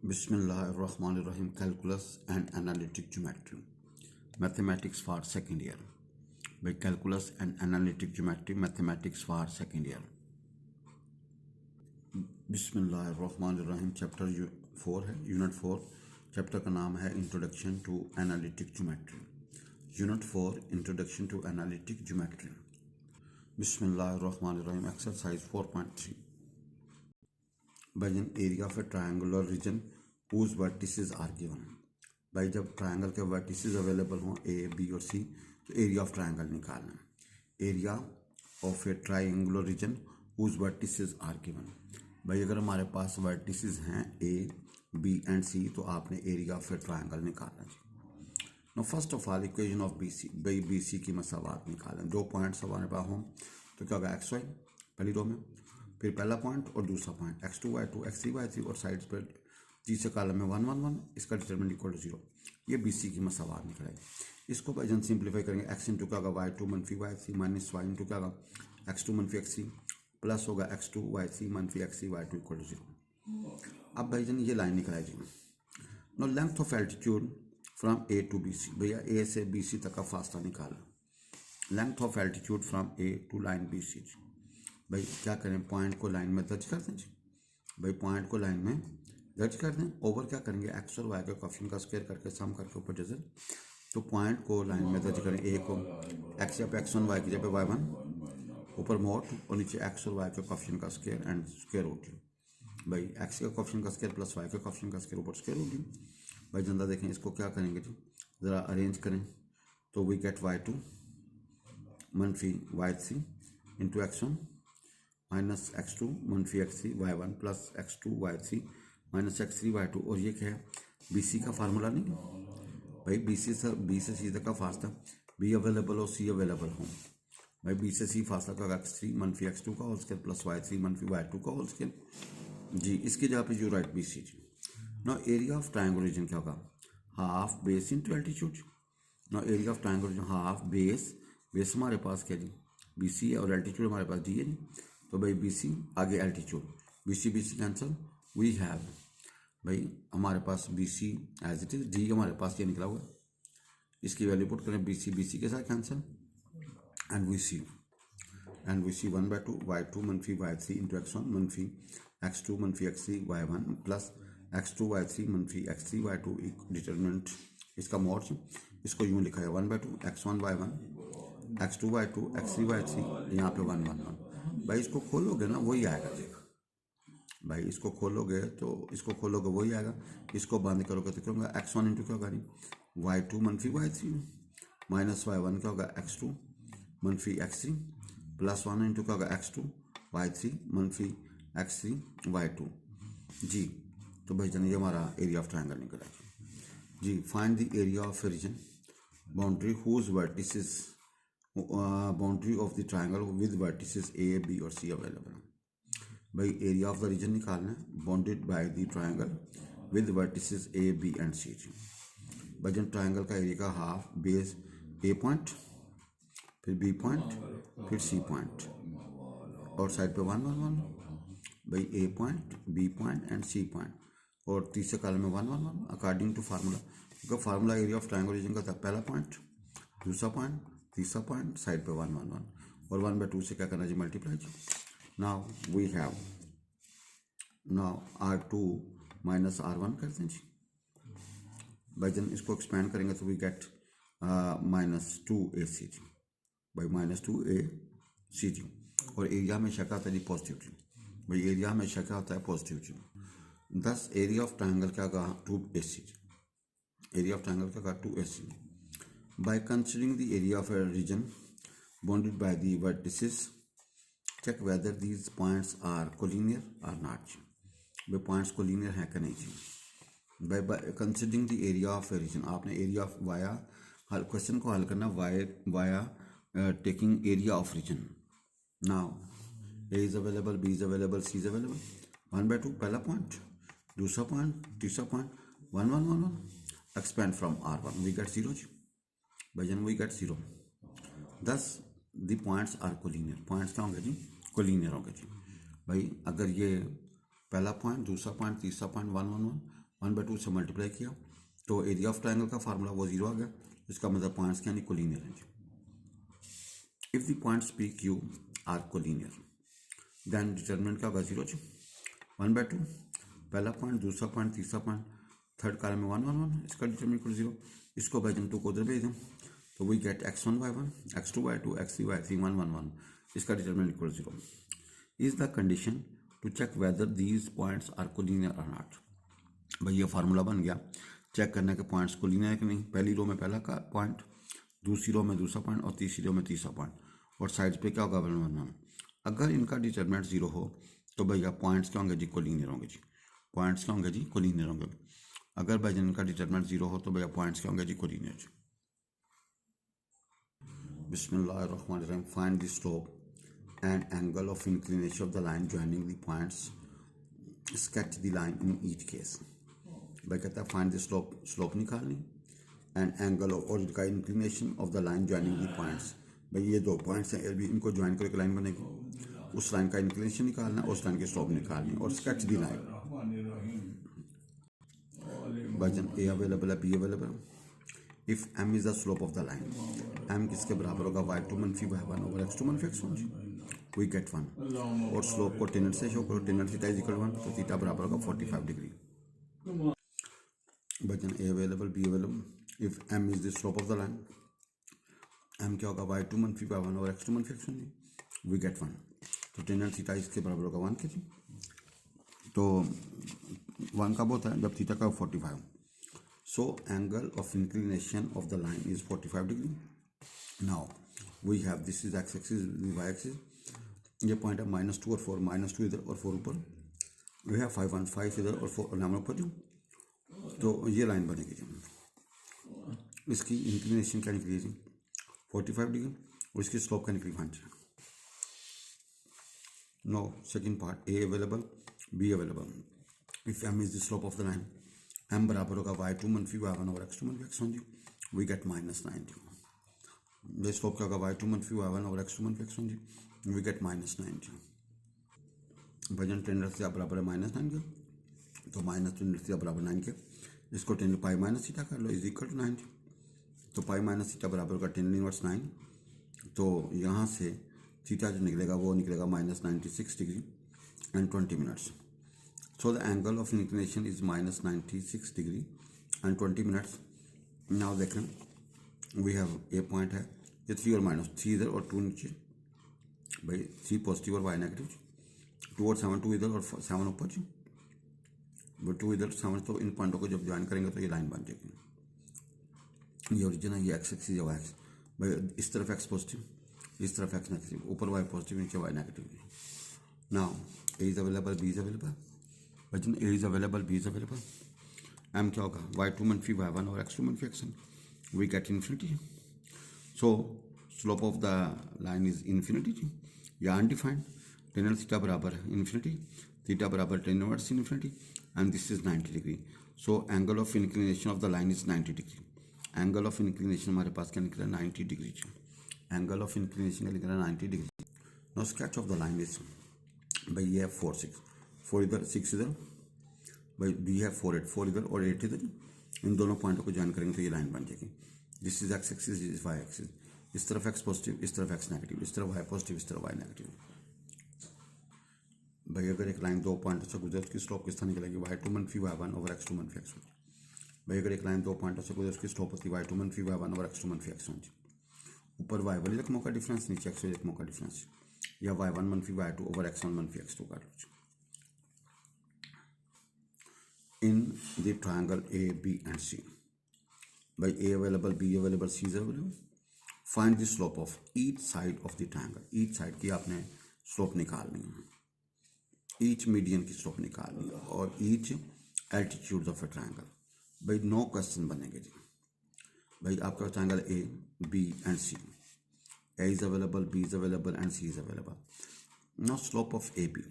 Bismillahirrahmanirrahim. Calculus and Analytic Geometry. Mathematics for second year. By Calculus and Analytic Geometry, Mathematics for second year. बिस्मिल्लाहिर्रहमानिर्रहीम chapter 4 है, unit 4। Chapter का नाम है introduction to analytic geometry. Unit 4 introduction to analytic geometry. बिस्मिल्लाहिर्रहमानिर्रहीम। Exercise 4.3। By an area of a triangular region whose vertices are given। भाई जब triangle के vertices available हों ए बी और सी तो एरिया ऑफ ट्रायंगल निकालना है। Area of a triangular region whose vertices are given। भाई अगर हमारे पास वर्टिसेस हैं ए बी एंड सी तो आपने एरिया ऑफ ए ट्रायंगल निकालना चाहिए। Now first of all equation of B C. भाई बी सी की मसावात निकालें। दो पॉइंट्स हमारे पास हों तो क्या होगा, एक्स वाई पहली रो में, फिर पहला पॉइंट और दूसरा point X two Y two X three Y three और साइड्स पर तीसरे कॉलम में 1 1 1, इसका डिटरमिनेंट इक्वल टू 0। ये बी सी की मसावात निकलेगी। इसको बाई जन सिंप्लीफाई करेंगे। एक्स इंटू क्या होगा वाई टू मनफी y three minus y into क्या होगा एक्स टू मनफी एक्स थ्री प्लस होगा एक्स टू वाई थ्री मनफी x three y two equal to 0। अब भाई जन ये लाइन निकलाएगी। No length of altitude from A to B C. भैया ए से बी सी तक का फासला निकाला। Length of altitude from A to line B C. भाई क्या करें, पॉइंट को लाइन में दर्ज कर दें जी। भाई पॉइंट को लाइन में दर्ज कर दें। ओवर क्या करेंगे, एक्स और वाई के कोएफिशिएंट का स्क्वायर करके सम करके ऊपर जैसे तो पॉइंट को लाइन में दर्ज करें। ए को एक्स या पे एक्स वन, वाई की जगह वाई वन, ऊपर मोड और नीचे एक्स और वाई के कोएफिशिएंट का स्क्वायर एंड स्क्वायर रूट। भाई एक्स के कोएफिशिएंट का स्क्वायर प्लस वाई के कोएफिशिएंट का स्क्वायर ऊपर स्क्वायर रूट। भाई जनता देखें इसको क्या करेंगे जी, ज़रा अरेंज करें तो वी गेट वाई टू मनफी y three into x one minus x two मनफी x three y one plus x two y three minus x three y two. और ये क्या है, बी सी का फार्मूला नहीं भाई, बी से सी तक का फासला बी अवेलेबल हो सी अवेलेबल हो। भाई बी से सी फासला का एक्स थ्री मनफी एक्स टू का whole square plus Y three मनफी वाई टू का होल स्केयर जी। इसकी जगह पे जो राइट बी सी जी। Now area of triangle region क्या होगा, half base into altitude. Now area of triangle region half base, base हमारे पास क्या जी बी सी है और एल्टीट्यूड हमारे पास डी है जी। तो भाई बी सी आगे altitude, B C cancel, we have भाई हमारे पास B C as it is, D हमारे पास ये निकला हुआ है। इसकी वैल्यू पुट करें बी सी के साथ cancel and we see 1/2 y two मनफी y three into x one मनफी एक्स टू मनफी x three y one plus x two y three मनफी x three y two determinant इसका mod. इसको यूँ लिखा है 1/2 X one Y one X two Y two X three Y three, यहाँ पे 1 1 1। भाई इसको खोलोगे ना वही आएगा जी। भाई इसको खोलोगे वही आएगा। इसको बंद करोगे तो क्या होगा, एक्स वन इंटू क्या होगा वाई टू मनफी y three minus y one क्या होगा एक्स टू मनफी एक्स थ्री प्लस 1 इंटू क्या होगा एक्स टू वाई थ्री मनफी एक्स थ्री वाई टू जी। तो भाई जान ये हमारा एरिया ऑफ ट्रायंगल निकला जी। Find the area of region boundary whose vertices, boundary of the triangle with vertices A B और सी अवेलेबल। भाई एरिया ऑफ द रीजन निकालना है bounded by the triangle with vertices A B and C. भाई triangle का area का half base A point फिर B point फिर C point और साइड पे 1 1 1। भाई A point B point and C point और तीसरे कॉलम में 1 1 1 अकॉर्डिंग टू फार्मूला। क्योंकि formula area of triangle region का था पहला पॉइंट दूसरा पॉइंट तीसरा पॉइंट साइड पे 1 1 1 और 1/2 से क्या करना जी मल्टीप्लाई जी। Now we have R2 minus R1 करते हैं जी। भाई जन इसको एक्सपेंड करेंगे तो वी गेट -2AC जी। भाई -2AC जी। और एरिया हमेशा क्या होता है जी पॉजिटिव जी। भाई एरिया हमेशा क्या होता है पॉजिटिव जी। दस एरिया ऑफ ट्रायंगल क्या होगा 2AC ji. Area of triangle क्या होगा 2AC। By considering the area of a region bounded by the vertices check whether these points are collinear or not। वे पॉइंट्स कोलिनियर हैं कि नहीं जी। by considering the area of a region, आपने area of via question को हल करना via taking area of region. Now A is available, B is available, C is available. 1/2 पहला पॉइंट दूसरा पॉइंट तीसरा point 1 1 1 1 expand from R1 we get 0 जी। भाई जन we get 0। Thus the points are collinear, points क्या होंगे जी collinear होंगे जी। भाई अगर ये पहला पॉइंट दूसरा पॉइंट तीसरा पॉइंट 1 1 1 1/2 से मल्टीप्लाई किया तो एरिया ऑफ ट्राइंगल का फार्मूला वो 0 आ गया। इसका मतलब पॉइंट्स क्या नहीं कोलिनियर हैं। If the points P Q R collinear then determinant क्या होगा 0 जी 1/2 पहला पॉइंट, दूसरा पॉइंट, तीसरा पॉइंट, थर्ड कॉलम में 1 1 1, इसका डिटरमिनेंट इक्वल 0। इसको बाई जम 2 को उधर भेज दें तो we gate x1/1, x2/2, x3/3, 1 1 1, इसका determinant equal 0 is the condition to check whether these points are collinear और नॉट। भाई ये फार्मूला बन गया चेक करने के पॉइंट्स कोलिनियर है कि नहीं। पहली रो में पहला का पॉइंट, दूसरी रो में दूसरा पॉइंट और तीसरी रो में तीसरा पॉइंट, और साइड्स पे क्या होगा 1 1 1। अगर इनका डिटरमिनेंट 0 हो तो भैया पॉइंट्स क्या होंगे जी कोलिनियर होंगे जी। पॉइंट्स क्या होंगे जी कोलिनियर होंगे। अगर भाई इनका डिटरमिनेंट 0 हो तो भैया पॉइंट्स क्या होंगे जी कोलिनियर जी। बिस्मिल्लाहिर्रहमानिर्रहीम। Find the slope and angle of inclination of the line joining the points, sketch the line in each case। भाई कहता है फाइंड द स्लोप निकालनी एंड एंगल और इसका inclination of the line joining the points. भाई ये दो points हैं, अभी इनको ज्वाइन करके लाइन बनेगी, उस लाइन का इंक्लिनेशन निकालना है, उस लाइन की स्लोप निकालनी और sketch the line. Version A available है, B available. If m is the slope of the line, m किसके बराबर होगा y2 - y1 over x2 - x1, we gate 1। और स्लोप को टेनर से शो करो, टेनर थीटा इज इक्वल 1 तो theta बराबर होगा 45 degree. Version A available, B available. If m is the slope of the line, m क्या होगा y2 - y1 over x2 - x1, we gate 1। तो टेनर थीटा इसके बराबर होगा 1 के जी। तो 1 कब होता है जब थीटा का 45। So angle of inclination of the line is 45 degree. Now we have this is x-axis, the y-axis. ये पॉइंट है -2 और 4, -2 इधर और 4 ऊपर। we have 5 1 5 इधर और 4 नाम ऊपर जो, तो ये लाइन बनेगी जी। इसकी इंक्लिनेशन क्या निकली जी 45 डिग्री और इसकी स्लोप क्या निकली 5। Now second part, A available, B available. If m is the slope of the line, m बराबर होगा y2 - y1 over x2 - x1 ji, we gate -90। ये स्लोप क्या होगा y2 - y1 over x2 - x1 ji, we gate -90। वजन tender से बराबर है -9 के, तो माइनस टेंडर से बराबर 9 के, इसको टेन पाई माइनस थीटा कर लो इज इक्वल टू 90। तो पाई माइनस थीटा बराबर होगा टेन इनवर्स 9। तो यहाँ से थीटा जो निकलेगा वो निकलेगा -96 degree and 20 minutes. So the angle of inclination is -96 degree and 20 minutes. Now देखें we have a point है, ये 3 और -3 इधर और 2 नीचे, भाई 3 पॉजिटिव और y नेगेटिव, 2 और 7, 2 इधर और 7 ऊपर जी, 2 इधर 7। तो इन पॉइंटों को जब ज्वाइन करेंगे तो ये लाइन बन जाएगी। ये ओरिजिन है, ये x एक्सिस या y एक्सिस। भाई इस तरफ x पॉजिटिव, इस तरफ x नेगेटिव, ऊपर y पॉजिटिव नीचे y negative. Now a is available, b is available. Version A is available, B is available. m क्या होगा y2 - y1 और x2 - x1, we get infinity. So slope of the line is infinity या undefined. Tan theta बराबर है infinity, theta बराबर tan inverse infinity and this is 90 degree. So angle of inclination of the line is 90 degree. Angle of inclination हमारे पास क्या निकला 90 degree. Angle of inclination का निकला 90 degree. Now sketch of the line is, भाई ये 4 6, 4 इधर 6 इधर, भाई बी है 4 8, 4 इधर और 8 इधर। इन दोनों पॉइंटों को ज्वाइन करेंगे तो ये लाइन बन जाएगी। This is X axis, this is Y axis. इस तरफ एक्स पॉजिटिव, इस तरफ एक्स नेगेटिव, इस तरफ वाई पॉजिटिव, इस तरफ वाई नेगेटिव। भाई अगर एक लाइन 2 पॉइंटों से गुजरे उसकी स्लोप किस तरह निकलेगी y2 - y1 over x2 - x1। भाई अगर एक लाइन 2 पॉइंटों से गुजरे उसकी स्लोप होती है y2 - y1 over x2 - x1। ऊपर y वाली रकमों का डिफरेंस, नीचे x वाली रकमों का डिफरेंस, या y1 - y2 over x1 - x2 कर लो। In the triangle A, B and C, by A available, B available, C is available, find the slope of each side of the triangle। each side की आपने slope निकालनी है, each median की slope निकालनी है और each altitudes of a triangle। भाई 9 question बनेंगे जी। भाई आपका triangle A, B and C, A is available, B is available and C is available। now slope of AB,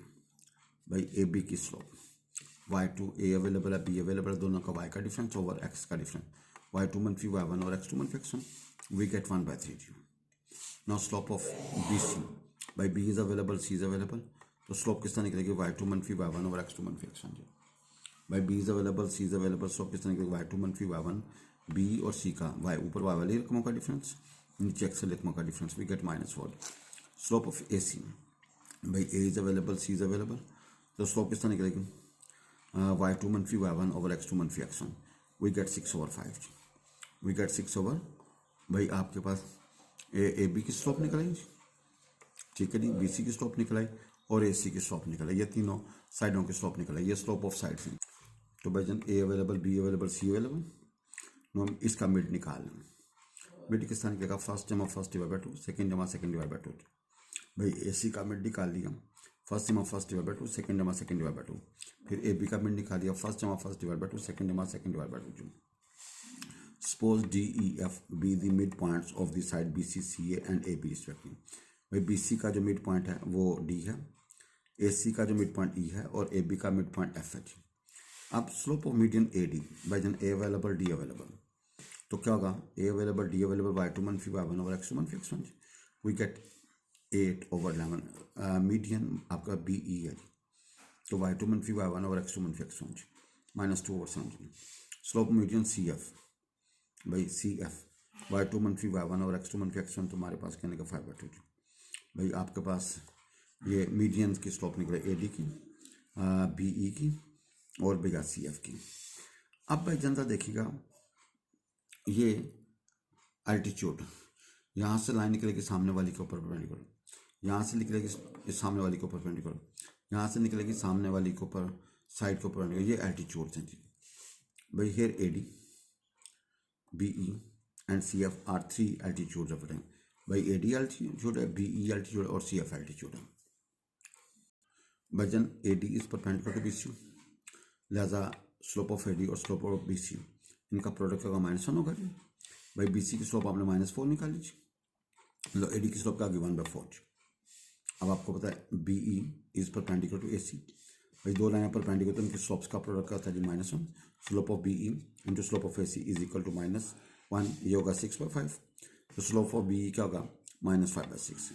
भाई AB की slope y2 a अवेलेबल है, b अवेलेबल है, दोनों का y का डिफरेंस ओवर x का डिफरेंस, y2 - y1 और x2 - x1, we get 1/3। Now slope of BC, भाई b is available, c is available, तो स्लोप किस तरह निकलेगी y2 - y1 over x2 - x1। भाई B is available, C is available, slope किस तरह के वाई टू मनफी वाई वन, बी और सी का वाई ऊपर वाई वाली रकमों का डिफरेंस, नीचे एक्सल रकमों का difference, we get -4। Slope of A C, भाई A is available, C is available, तो स्लोप किस तरह निकलेगी वाई टू मनफी Y one over x two मनफी x one, we get 6/5, we get 6 भाई आपके पास ए बी की स्लोप निकल आई, ठीक है जी, बी सी की स्लोप निकल आई और ए सी की स्लोप निकल आई, ये तीनों साइडों की स्लोप निकल आई, ये स्लोप ऑफ साइड है। तो भाई जन A available, B available, C available, तो हम इसका मिड निकाल लें। मिड किस तरह निकलेगा, फर्स्ट जमा फर्स्ट डिवाइड बाई 2, सेकेंड जमा सेकेंड डिवाइड बाई 2। भाई ए सी का मिड निकाल लिया, फर्स्ट जमा फर्स्ट डिवाइड बाई 2, सेकेंड जमा सेकेंड डिवाइड बाई 2। फिर ए बी का मिड निकाल लिया, फर्स्ट जमा फर्स्ट डिवाइड बाई 2, सेकेंड जमा second divide by 2। Suppose D, E, F be the midpoints of the side BC, CA and AB respectively। भाई BC का जो मिड पॉइंट है वो D है, AC का जो मिड पॉइंट E है और AB का मिड पॉइंट F है। अब स्लोप ऑफ मीडियन AD बाई जन A अवेलेबल, D अवेलेबल, तो क्या होगा A available, D available, Y two मनफी Y one over x two मनफी x one, we get 8/11। Median आपका BE है, तो वाई टू मनफी Y one over x two मनफी x one -2/7। Slope median CF, भाई CF वाई टू मनफी Y one और एक्स टू मनफी एक्स वन, तुम्हारे पास कहने का 5/2। भाई आपके पास ये मीडियन की स्लोप निकले AD की, BE की और भैया CF की। अब भाई जनता देखिएगा ये एल्टीट्यूड, यहाँ से लाइन निकलेगी सामने वाली के ऊपर परपेंडिकुलर, यहाँ से निकलेगी सामने वाली के ऊपर परपेंडिकुलर, यहाँ से निकलेगी सामने वाली के ऊपर साइड के ऊपर परपेंडिकुलर, ये एल्टीट्यूड हैं जी। भाई hair AD, BE and CF are 3 altitudes of it। भाई AD altitude है, BE altitude और CF altitude है। वजन AD is perpendicular to BC, लिहाजा स्लोप ऑफ AD और स्लोप ऑफ BC इनका प्रोडक्ट होगा -1 होगा जी। भाई BC की स्लोप आपने -4 निकाल लीजिए, मतलब AD की स्लोप क्या होगी 1/4। अब आपको पता है BE is perpendicular to AC, भाई दो लाइन परपेंडिकुलर तो इनकी स्लोप्स का प्रोडक्ट क्या होता है जी -1। Slope of BE into slope of AC is equal to -1, ये होगा 6/5, तो स्लोप ऑफ BE क्या होगा -5/6।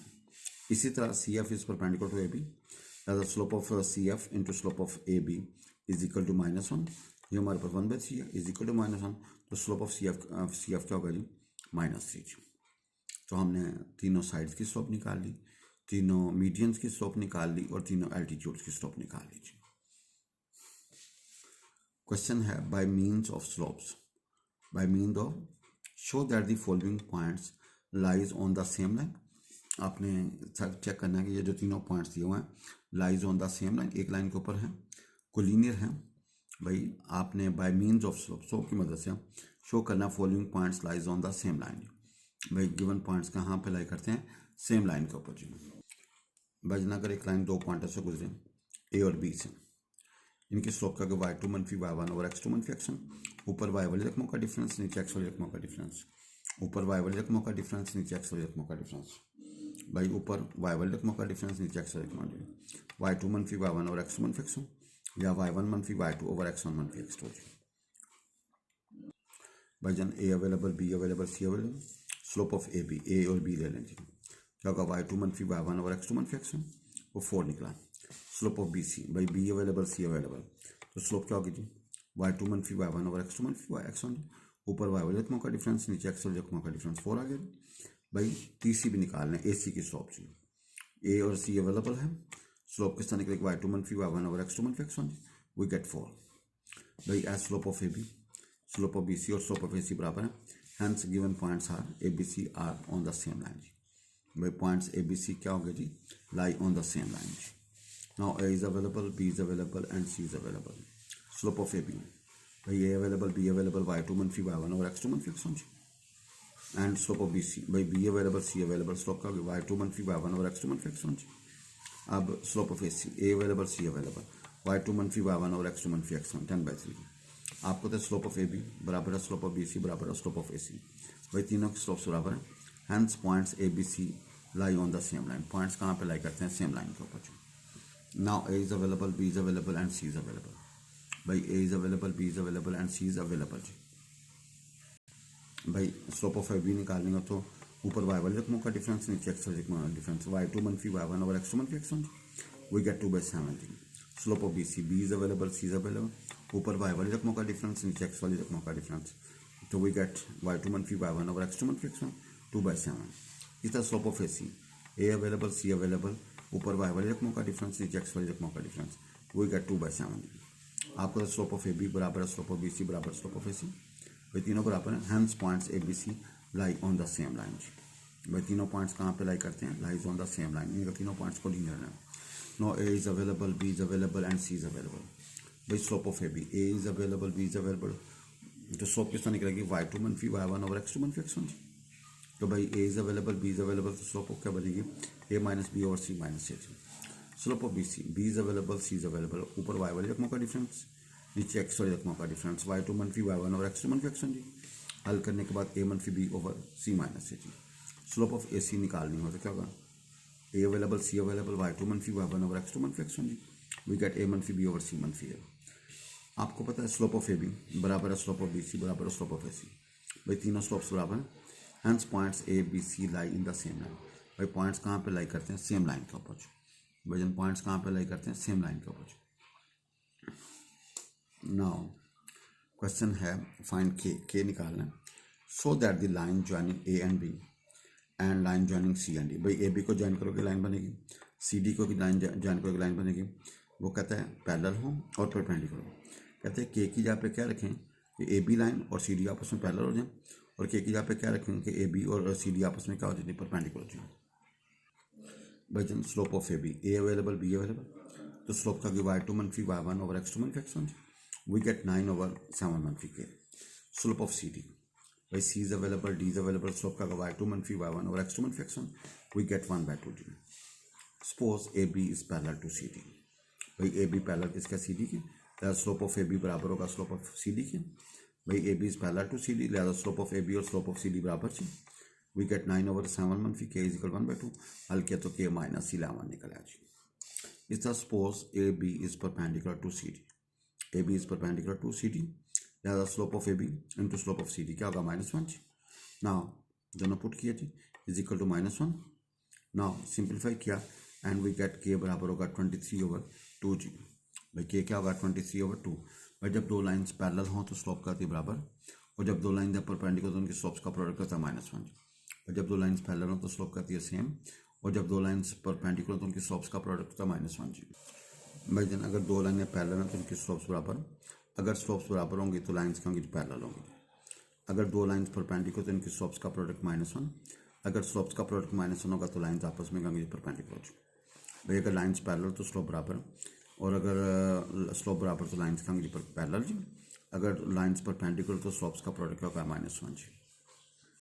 इसी तरह CF is perpendicular to AB, slope of CF into slope of AB is equal to -1, ये हमारे पास 1/3 है, इज इक्वल टू -1, तो स्लोप ऑफ CF क्या होगा जी -3। तो हमने तीनों साइड्स की स्लोप निकाल ली, तीनों मीडियंस की स्लोप निकाल ली और तीनों एल्टीट्यूड्स की स्लोप निकाल लीजिए। क्वेश्चन है by means of slopes, by mean of show that the following points lies on the same line. आपने चेक करना है कि ये जो तीनों पॉइंट्स दिए हुए हैं lies on the same line, एक लाइन के ऊपर हैं, कोलिनियर हैं। भाई आपने बाय मीन्स ऑफ स्लोप की मदद से शो करना following points lies on the same line. भाई गिवन पॉइंट्स कहाँ पे लाई करते हैं, सेम लाइन के ऊपर जी। भाई अगर एक लाइन दो पॉइंट से गुजरे A और B से, इनकी स्लोप का वाई टू मनफी वाई वन और एक्स टू मनफी एक्स वन, ऊपर वाई वाली रकमों का डिफरेंस, नीचे एक्स वाली रकमों का डिफरेंस, ऊपर वाई वाली रकमों का डिफरेंस, नीचे एक्स वाली रकमों का डिफरेंस। भाई ऊपर वाई वाली रकमों का डिफरेंस, नीचे एक्स वाली रकमों का डिफरेंस, वाई टू मनफी वाई वन और एक्स टू मनफी एक्स वन, या वाई वन मनफी Y two over x one मनफी एक्स टू। भाई जन A available, B available, C available, slope of AB, A और B ले लें जी, क्या होगा वाई टू मनफी वाई वन और एक्स टू मनफी एक्स वन, वो 4 निकला। स्लोप ऑफ BC, भाई B अवेलेबल, C अवेलेबल, तो स्लोप क्या होगी जी वाई टू मनफी Y one over x two मनफी वाई एक्स वन, ऊपर वाई वाले रकमों का डिफरेंस, नीचे एक्स वाले रकमों का डिफरेंस 4 आ गया। भाई TC भी निकालना है, AC की स्लोप जी, A और C अवेलेबल है, स्लोप किस तरह निकलेगी वाई टू मनफी Y one over x two मनफी एक्स वन, वी गेट 4। भाई as slope of AB, slope of BC और स्लोप ऑफ AC बराबर है, hence given points are ABC are on the same line जी। भाई points ABC क्या होंगे जी, lie on the same line जी। Now A is available, B is available and C is available. Slope of AB, भाई A available, B available, y2 मनफी y1 और x2 मनफी x1 and slope of BC, भाई B available, C available, slope का y2 मनफी y1 और x2 मनफी x1। अब slope of AC, A available, C available, y2 मनफी y1 और x2 मनफी x1 10/3। आपको तो स्लोप ऑफ AB बराबर है स्लोप ऑफ BC बराबर है स्लोप ऑफ AC, भाई तीनों की स्लोप्स बराबर है, hence points ABC lie on the same line. Points कहाँ पे लाई करते हैं, सेम लाइन के ऊपर। Now A is available, B is available and C is available। भाई A is available, B is available and C is available जी। भाई slope of AB निकालनी हो तो ऊपर y वाले रकमों का डिफरेंस, नीचे x वाले रकमों का डिफरेंस, y2 मनफी y1 और x2 मनफी x1, वी गेट 2/7 जी। Slope of B C, B is available, C is available, ऊपर वाई वाली रकमों का डिफरेंस, नीचे एक्स वाली रकमों का डिफरेंस, तो वी गेट वाई टू मनफी Y one over x two मनफी एक्स वन 2/7। इस तरह slope of A available, C available, ऊपर वाई वाली रकमों का डिफरेंस, नीचे एक्स वाली रकमों का डिफरेंस, वी गेट 2/7। आपको स्लोप ऑफ ए बी बराबर है स्लोप ऑफ बी सी बराबर स्लोप ऑफ ए सी, भाई तीनों बराबर हैं। Hence points A B C lie on the same line. भाई तीनों पॉइंट्स कहाँ पे लाई करते हैं, lies on the same line, इनका तीनों पॉइंट्स को लीनियर है। No A is available, B is available and C is available. भाई slope of A B, A is available, B is available, तो स्लोप किस तरह निकलेगी, वाई टू मनफी Y one over x two मनफी एक्स वन। तो भाई A is available, B is available, तो स्लोप ऑफ क्या बनेगी, A minus B over C minus A. Slope of B C, B is available, C is available, ऊपर Y वाली रकमों का डिफरेंस, नीचे एक्स वाली रकमों का डिफरेंस, वाई टू मनफी Y one over x two मनफी एक्स वन जी। हल करने के बाद ए मनफी B over C minus A जी। स्लोप ऑफ ए सी निकालनी हो तो क्या होगा, A available, C available, Y two मनफी Y one over x two मनफी एक्स वन जी। वी गेट ए मनफी बी ओवर सी मनफी ए। आपको पता है स्लोप ऑफ ए बी बराबर है स्लोप ऑफ बी सी बराबर है स्लोप ऑफ ए सी। भाई तीनों स्लोप्स बराबर हैं। Hence points A B C lie in the same line. भाई पॉइंट्स कहाँ पे लाई करते हैं, सेम लाइन के ऊपर। भाई जन पॉइंट्स कहाँ पे लाई करते हैं, सेम लाइन के ऊपर। नाउ क्वेश्चन है फाइंड के निकालना है, so that the line joining A and B and line joining C and D. भाई ए बी को ज्वाइन करोगे लाइन बनेगी, सी डी को भी लाइन ज्वाइन करोगे लाइन बनेगी। वो कहता है पैरेलल हो और परपेंडिकुलर। कहते हैं के की जगह पे क्या रखें कि ए बी लाइन और सी डी आपस में पैरेलल हो जाए, और के की जगह पे क्या रखें कि ए बी और सी डी आपस में क्या हो जाए, परपेंडिकुलर हो जाए। भाई जन slope of A B, A available, B available, तो स्लोप का वाई टू मनफी Y one over x two मनफी एक्स वन, वी गेट 9/7 मनफी K. Slope of C D, भाई C is available, D is available, slope का Y two मनफी Y one over x two मनफी x one, we get 1/2 D. Suppose A B is parallel to C D. भाई A B parallel किसका, सी D के, लिहाजा slope of A B बराबर होगा slope of C D के। भाई A B is parallel to C D, लिहाजा slope of A B और स्लोप ऑफ सी डी बराबर थी। वी गेट 9/7 मनफी के इज इक्वल 1/2। हल किया तो के माइनस 11 निकला जी। इस तरह suppose A B is perpendicular to C D, A B is perpendicular to C D, लिहाजा slope of A B into slope of C D क्या होगा, -1 जी। नाउ दोनों पुट किया जी, is equal to -1। Now simplify किया and we get K बराबर होगा 23/2 जी। भाई के क्या होगा, 23/2। भाई जब दो लाइन्स पैरेलल हों तो स्लोप करती है बराबर, और जब दो लाइन जब परपेंडिकुलर तो उनकी स्लोप्स का प्रोडक्ट करता है -1 जी। और जब दो लाइन्स पैरेलल हों तो स्लोप करती है सेम, और जब दो लाइन्स परपेंडिकुलर तो उनकी स्लोप्स का प्रोडक्ट होता है -1 जी। भाई जन अगर दो लाइनें पैरेलल हैं तो उनकी स्लोप्स बराबर, अगर स्लोप्स बराबर होंगी तो लाइन्स क्या होंगी, पैरेलल होंगी। अगर दो लाइन्स परपेंडिकुलर तो इनकी स्लोप्स का प्रोडक्ट -1, अगर स्लोप्स का प्रोडक्ट -1 होगा तो लाइन्स आपस में होंगी परपेंडिकुलर। भाई अगर लाइन्स पैरेलल तो स्लोप बराबर, और अगर स्लोप बराबर तो लाइन्स क्या होंगी पैरेलल जी। अगर लाइन्स परपेंडिकुलर तो स्लोप्स का प्रोडक्ट होगा -1 जी।